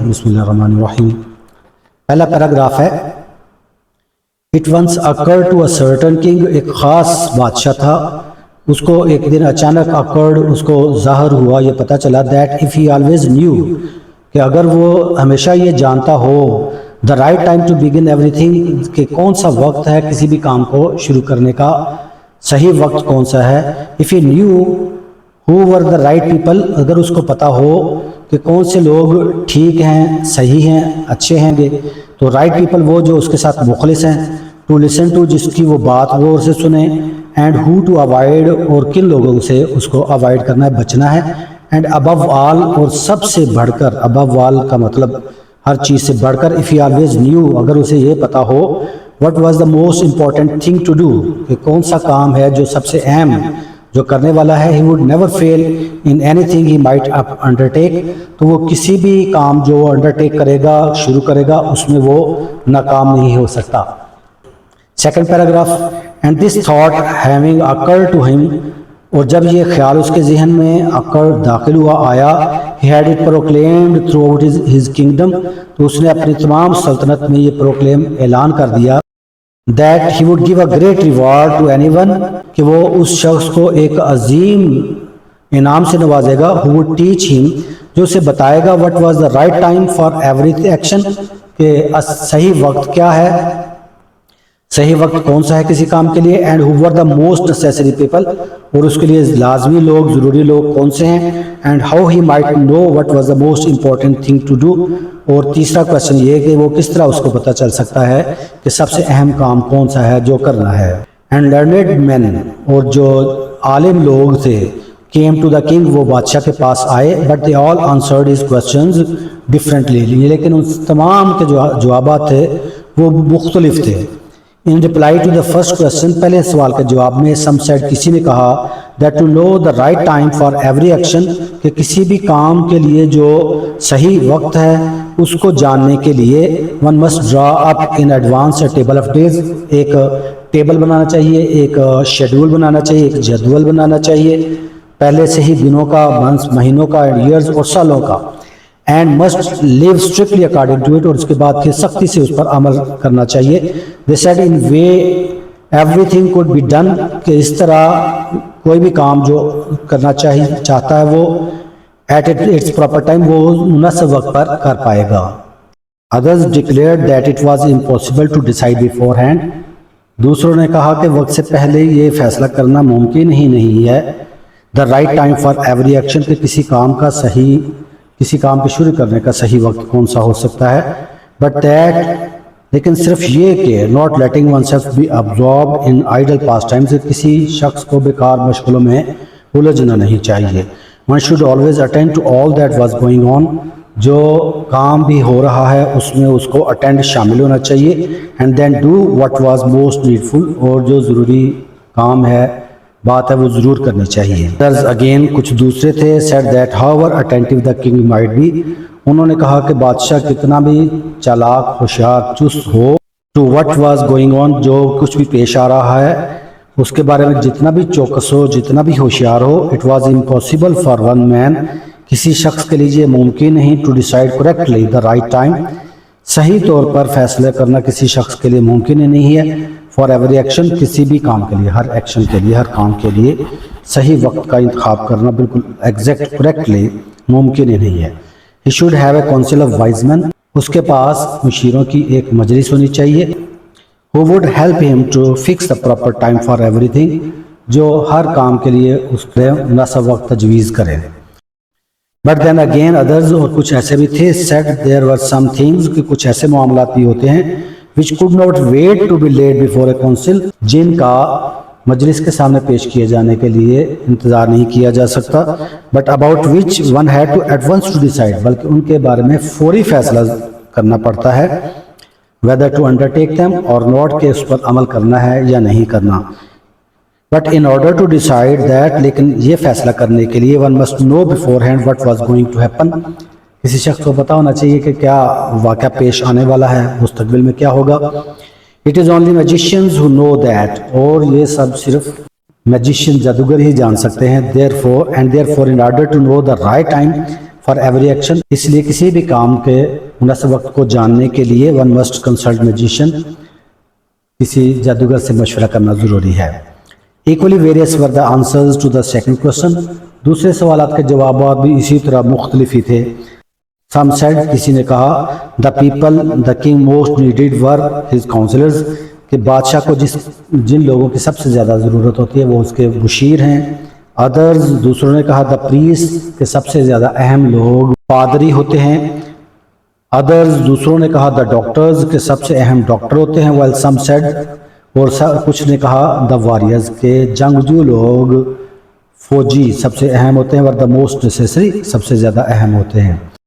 بسم اللہ الرحمن الرحیم. پہلا پیراگراف ہے It once occurred to a certain king. ایک خاص بادشاہ تھا, اس کو ایک دن اچانک occurred, اس کو ظاہر ہوا, یہ پتہ چلا that if he always knew, کہ اگر وہ ہمیشہ یہ جانتا ہو the right time to begin everything, کہ کون سا وقت ہے کسی بھی کام کو شروع کرنے کا, صحیح وقت کون سا ہے. if he knew who were the right people, اگر اس کو پتہ ہو کہ کون سے لوگ ٹھیک ہیں, صحیح ہیں, اچھے ہیں گے, تو رائٹ پیپل وہ جو اس کے ساتھ مخلص ہیں, ٹو لسن ٹو جس کی وہ بات غور سے سنیں, اینڈ ہو ٹو اوائڈ اور کن لوگوں سے اس کو اوائڈ کرنا ہے, بچنا ہے, اینڈ ابو آل اور سب سے بڑھ کر, ابو آل کا مطلب ہر چیز سے بڑھ کر, اف ہی آلویز نیو اگر اسے یہ پتہ ہو, what was the most important thing to do کہ کون سا کام ہے جو سب سے اہم جو کرنے والا ہے, he would never fail in anything he might undertake, تو وہ کسی بھی کام جو انڈرٹیک کرے گا, شروع کرے گا, اس میں وہ ناکام نہیں ہو سکتا. Second paragraph and this thought having occurred to him, اور جب یہ خیال اس کے ذہن میں داخل ہوا, آیا, he had it proclaimed throughout his kingdom, تو اس نے اپنی تمام سلطنت میں یہ پروکلیم اعلان کر دیا that he would give a great reward to anyone, کہ وہ اس شخص کو ایک عظیم انعام سے نوازے گا, who would teach him, جو اسے بتائے گا what was the right time for every action, کہ صحیح وقت کیا ہے, صحیح وقت کون سا ہے کسی کام کے لیے, and who were the most necessary people, اور اس کے لیے لازمی لوگ, ضروری لوگ کون سے ہیں, and how he might know what was the most important thing to do, اور تیسرا کوشچن یہ کہ وہ کس طرح اس کو پتہ چل سکتا ہے کہ سب سے اہم کام کون سا ہے جو کرنا ہے. and learned men, اور جو عالم لوگ تھے, came to the king, وہ بادشاہ کے پاس آئے, but they all answered his questions differently, لیکن ان تمام کے جو جوابات تھے وہ مختلف تھے. in reply to the first question, پہلے سوال کے جواب میں, some said, کسی نے کہا, that to know the right time for every action, کہ کسی بھی کام کے لیے جو صحیح وقت ہے اس کو جاننے کے لیے, one must draw up in advance a table of days, ایک ٹیبل بنانا چاہیے, ایک شیڈول بنانا چاہیے, ایک جدول بنانا چاہیے, پہلے سے ہی دنوں کا, منتھس, مہینوں کا, ایئرز اور سالوں کا, and must live strictly according to it, اور اس کے بعد پھر سختی سے اس پر عمل کرنا چاہیے. they said in way everything could be done, کہ اس طرح کوئی بھی کام جو کرنا چاہتا ہے وہ at its proper time, وہ مناسب وقت پر کر پائے گا. others declared that it was impossible to decide beforehand, دوسروں نے کہا کہ وقت سے پہلے یہ فیصلہ کرنا ممکن ہی نہیں ہے. the right time for every action, کہ کسی کام کے شروع کرنے کا صحیح وقت کون سا ہو سکتا ہے. but that, لیکن صرف یہ کہ not letting oneself be absorbed in idle pastimes, کسی شخص کو بیکار مشغلوں میں الجھنا نہیں چاہیے. one should always attend to all that was going on, جو کام بھی ہو رہا ہے اس میں اس کو اٹینڈ, شامل ہونا چاہیے. and then do what was most needful, اور جو ضروری کام ہے, بات ہے, وہ ضرور کرنی چاہیے. others again, کچھ دوسرے تھے, said that however attentive the king might be, انہوں نے کہا کہ بادشاہ کتنا بھی چالاک, ہوشیار, چست ہو, to what was going on, جو کچھ بھی پیش آ رہا ہے اس کے بارے میں جتنا بھی چوکس ہو, جتنا بھی ہوشیار ہو, it was impossible for one man, کسی شخص کے لیے ممکن نہیں, to decide correctly the right time, صحیح طور پر فیصلہ کرنا کسی شخص کے لیے ممکن ہی نہیں ہے. for every action, کسی بھی کام کے لیے, ہر ایکشن کے لیے, ہر کام کے لیے صحیح وقت کا انتخاب کرنا بالکل ایگزیکٹ کریکٹلی ممکن ہی نہیں ہے. he should have a council of wise men, اس کے پاس مشیروں کی ایک مجلس ہونی چاہیے, who would help him to fix the proper time for everything, جو ہر کام کے لیے اس کے مناسب وقت تجویز کرے. but then again others, اور کچھ ایسے بھی تھے, said there were some things, کہ کچھ ایسے معاملات بھی ہوتے ہیں, which could not wait to be laid before a council, جن کا مجلس کے سامنے پیش کیے جانے کے لیے انتظار نہیں کیا جا سکتا, but about which one had to at once to decide, بلکہ ان کے بارے میں فوری فیصلہ کرنا پڑتا ہے, whether to undertake them or not, کہ اس پر عمل کرنا ہے یا نہیں کرنا. but in order to decide that, لیکن یہ فیصلہ کرنے کے لیے, one must know beforehand what was going to happen, کسی شخص کو پتہ ہونا چاہیے کہ کیا واقعہ پیش آنے والا ہے, مستقبل میں کیا ہوگا. it is only magicians who know that, اور یہ سب صرف میجیشین, جادوگر ہی جان سکتے ہیں. therefore in order to know the right time for every action, اس لیے کسی بھی کام کے مناسب وقت کو جاننے کے لیے ون مسٹ کنسلٹ میجیشین، کسی جادوگر سے مشورہ کرنا ضروری ہے۔ Equally various were the answers to the second question, دوسرے سوالات کے جوابات بھی اسی طرح مختلف ہی تھے۔ سم سیڈ، کسی نے کہا، the people the king most needed were his counsellors, کہ بادشاہ کو جن لوگوں کی سب سے زیادہ ضرورت ہوتی ہے وہ اس کے مشیر ہیں۔ ادرز، دوسروں نے کہا، دا پریسٹ، کہ سب سے زیادہ اہم لوگ پادری ہوتے ہیں۔ ادرز، دوسروں نے کہا، دا ڈاکٹرز، کہ سب سے اہم ڈاکٹر ہوتے ہیں۔ ویل سم سیڈ، اور کچھ نے کہا، دا واریئرز، کہ جنگجو لوگ، فوجی سب سے اہم ہوتے ہیں۔ ور دا موسٹ نیسیسری، سب سے زیادہ اہم ہوتے ہیں۔